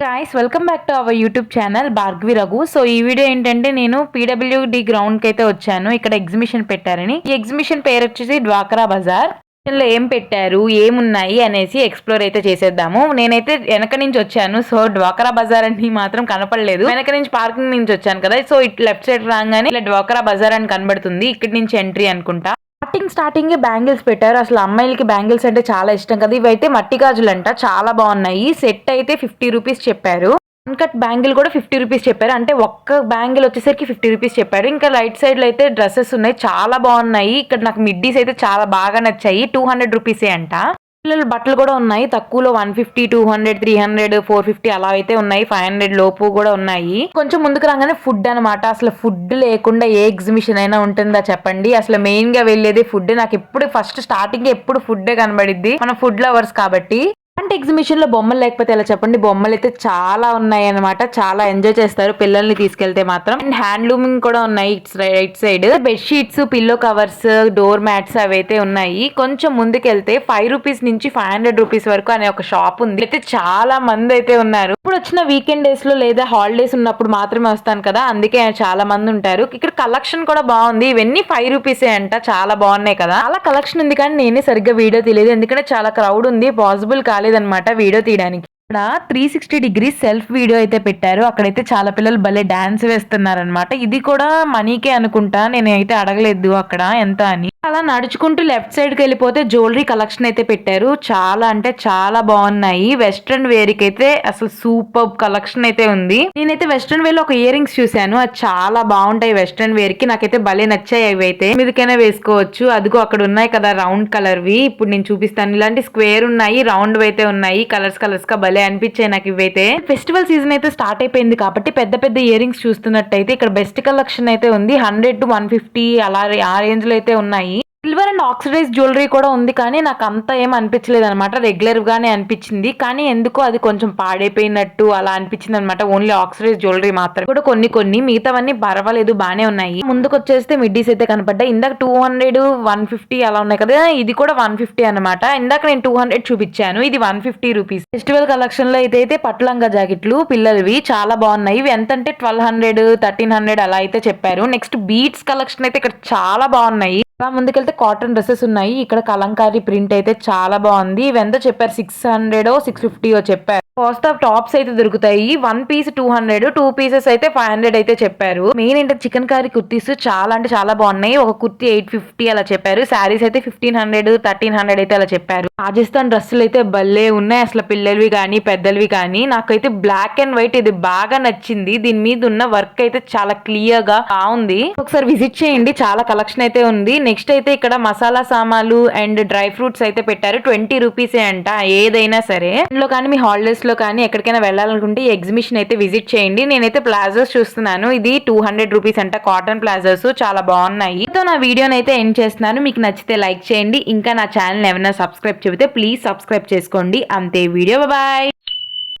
Guys welcome back to our YouTube channel Bhargavi Raghu. So ఈ video ఏంటంటే నేను పీడబ్ల్యూడి గ్రౌండ్ కి అయితే వచ్చాను. ఇక్కడ ఎగ్జిబిషన్ పెట్టారని. ఈ ఎగ్జిబిషన్ పేరు వచ్చేసి డ్వాక్రా బజార్. లో ఏం పెట్టారు, ఏమున్నాయి అనేసి ఎక్స్ప్లోర్ అయితే చేసేద్దాము. నేనైతే వెనక నుంచి వచ్చాను. సో డ్వాక్రా బజార్ అని మాత్రం కనపడలేదు. వెనక నుంచి పార్కింగ్ నుంచి వచ్చాను కదా. సో ఇట్లా లెఫ్ట్ సైడ్ రాగానే ఇట్లా డ్వాక్రా బజార్ అని కనబడుతుంది. ఇక్కడి నుంచి ఎంట్రీ అనుకుంటా. స్టార్టింగ్ బ్యాంగిల్స్ పెట్టారు. అసలు అమ్మాయిలకి బ్యాంగిల్స్ అంటే చాలా ఇష్టం కదా. ఇవైతే మట్టి గాజులు అంట, చాలా బాగున్నాయి. సెట్ అయితే 50 రూపీస్ చెప్పారు. అన్కట్ బ్యాంగిల్ కూడా 50 రూపీస్ చెప్పారు. అంటే ఒక్క బ్యాంగిల్ వచ్చేసరికి 50 రూపీస్ చెప్పారు. ఇంకా రైట్ సైడ్ లో అయితే డ్రెస్సెస్ ఉన్నాయి, చాలా బాగున్నాయి. ఇక్కడ నాకు మిడ్డీస్ అయితే చాలా బాగా నచ్చాయి. 200 రూపీసే అంట. పిల్లల బట్టలు కూడా ఉన్నాయి తక్కువలో. 150, 200, 300, 450 అలా అయితే ఉన్నాయి. 500 లోపు కూడా ఉన్నాయి. కొంచెం ముందుకు రాగానే ఫుడ్ అనమాట. అసలు ఫుడ్ లేకుండా ఏ ఎగ్జిబిషన్ అయినా ఉంటుందా చెప్పండి. అసలు మెయిన్ గా వెళ్ళేది ఫుడ్. నాకు ఎప్పుడు ఫస్ట్ స్టార్టింగ్ ఎప్పుడు ఫుడ్ కనబడిద్ది. మన ఫుడ్ లవర్స్ కాబట్టి. అంటే ఎగ్జిబిషన్ లో బొమ్మలు లేకపోతే ఎలా చెప్పండి. బొమ్మలు అయితే చాలా ఉన్నాయి అనమాట. చాలా ఎంజాయ్ చేస్తారు పిల్లల్ని తీసుకెళ్తే మాత్రం. అండ్ హ్యాండ్లూమింగ్ కూడా ఉన్నాయి right side. Bedsheets, pillow covers, door mats అవి అయితే ఉన్నాయి. కొంచెం ముందుకెళ్తే 5 రూపీస్ నుంచి 500 రూపీస్ వరకు అనే ఒక షాప్ ఉంది. అయితే చాలా మంది అయితే ఉన్నారు. ఇప్పుడు వచ్చిన వీకెండ్ డేస్ లో లేదా హాలిడేస్ ఉన్నప్పుడు మాత్రమే వస్తాను కదా, అందుకే చాలా మంది ఉంటారు. ఇక్కడ కలెక్షన్ కూడా బాగుంది. ఇవన్నీ 5 రూపీసే అంట. చాలా బాగున్నాయి కదా. చాలా కలెక్షన్ ఉంది కానీ నేనే సరిగ్గా వీడియో తీయలేదు, ఎందుకంటే చాలా క్రౌడ్ ఉంది. పాసిబుల్ కాలేదన్నమాట వీడియో తీయడానికి. ఇక్కడ 360 డిగ్రీస్ సెల్ఫ్ వీడియో అయితే పెట్టారు. అక్కడైతే చాలా పిల్లలు భలే డాన్స్ వేస్తున్నారనమాట. ఇది కూడా మనీకే అనుకుంటా, నేనైతే అడగలేదు అక్కడ ఎంత అని. అలా నడుచుకుంటూ లెఫ్ట్ సైడ్ కి వెళ్ళిపోతే జ్యువెలరీ కలెక్షన్ అయితే పెట్టారు. చాలా అంటే చాలా బాగున్నాయి. వెస్ట్రన్ వేర్ కి అయితే అసలు సూపర్ కలెక్షన్ అయితే ఉంది. నేనైతే వెస్ట్రన్ వేర్ లో ఒక ఇయర్ రింగ్స్ చూసాను, అది చాలా బాగుంటాయి. వెస్ట్రన్ వేర్ కి నాకైతే భలే నచ్చాయి. అవి అయితే మీదకైనా వేసుకోవచ్చు. అదిగో అక్కడ ఉన్నాయి కదా రౌండ్ కలర్ వి. ఇప్పుడు నేను చూపిస్తాను. ఇలాంటి స్క్వేర్ ఉన్నాయి, రౌండ్ అయితే ఉన్నాయి. కలర్స్ గా భలే అనిపించాయి నాకు ఇవైతే. ఫెస్టివల్ సీజన్ అయితే స్టార్ట్ అయిపోయింది కాబట్టి పెద్ద పెద్ద ఇయర్ రింగ్స్ చూస్తున్నట్టయితే ఇక్కడ బెస్ట్ కలెక్షన్ అయితే ఉంది. 100 to 150 అలా ఆ రేంజ్ లో అయితే ఉన్నాయి. సిల్వర్ అండ్ ఆక్సిడైజ్ జ్యువెలరీ కూడా ఉంది కానీ నాకు అంత ఏం అనిపించలేదు అనమాట. రెగ్యులర్ గానే అనిపించింది. కానీ ఎందుకో అది కొంచెం పాడైపోయినట్టు అలా అనిపించింది అనమాట. ఓన్లీ ఆక్సిడైజ్ జ్యువెలరీ మాత్రం కూడా కొన్ని మిగతావన్నీ పర్వాలేదు, బానే ఉన్నాయి. ముందుకు వచ్చేస్తే మిడ్డీస్ అయితే కనపడ్డాయి. ఇందాక 200, 150 అలా ఉన్నాయి కదా. ఇది కూడా 150 అనమాట. ఇందాక నేను 200 చూపించాను, ఇది 150 రూపీస్. ఫెస్టివల్ కలెక్షన్ లో అయితే పట్టులంగా జాకెట్లు పిల్లలవి చాలా బాగున్నాయి. ఇవి ఎంత అంటే 1200, 1300 అలా అయితే చెప్పారు. నెక్స్ట్ బీట్స్ కలెక్షన్ అయితే ఇక్కడ చాలా బాగున్నాయి. ముందుకెళ్తే కాటన్ డ్రెస్సెస్ ఉన్నాయి. ఇక్కడ కలంకారీ ప్రింట్ అయితే చాలా బాగుంది. ఇవి ఎంత చెప్పారు, 600, 650 చెప్పారు. కాస్ట్ ఆఫ్ టాప్స్ అయితే దొరుకుతాయి. 1 పీస్ 200, 2 పీసెస్ అయితే 500 అయితే చెప్పారు. మెయిన్ ఏంటంటే చికెన్ కారీ కుర్తీస్ చాలా అంటే చాలా బాగున్నాయి. ఒక కుర్తీ 850 అలా చెప్పారు. శారీస్ అయితే 1500, 1300 అయితే అలా చెప్పారు. రాజస్థాన్ డ్రెస్సులు అయితే భలే ఉన్నాయి. అసలు పిల్లలవి కానీ పెద్దలవి కానీ. నాకైతే బ్లాక్ అండ్ వైట్ ఇది బాగా నచ్చింది. దీని మీద ఉన్న వర్క్ అయితే చాలా క్లియర్ గా బాగుంది. ఒకసారి విజిట్ చేయండి, చాలా కలెక్షన్ అయితే ఉంది. నెక్స్ట్ అయితే ఇక్కడ మసాలా సామాన్లు అండ్ డ్రై ఫ్రూట్స్ అయితే పెట్టారు. 20 రూపీసే అంట ఏదైనా సరే. ఇందులో కానీ మీ హాలిడేస్ లో కానీ ఎక్కడికైనా వెళ్ళాలనుకుంటే ఈ ఎగ్జిబిషన్ అయితే విజిట్ చేయండి. నేనైతే ప్లాజోస్ చూస్తున్నాను. ఇది 200 రూపీస్ అంట. కాటన్ ప్లాజోస్ చాలా బాగున్నాయి. సో నా వీడియోని అయితే ఎండ్ చేస్తున్నాను. మీకు నచ్చితే లైక్ చేయండి. ఇంకా నా ఛానల్ ఏమైనా సబ్స్క్రైబ్ చెబితే ప్లీజ్ సబ్స్క్రైబ్ చేసుకోండి. అంతే వీడియో. బాయ్.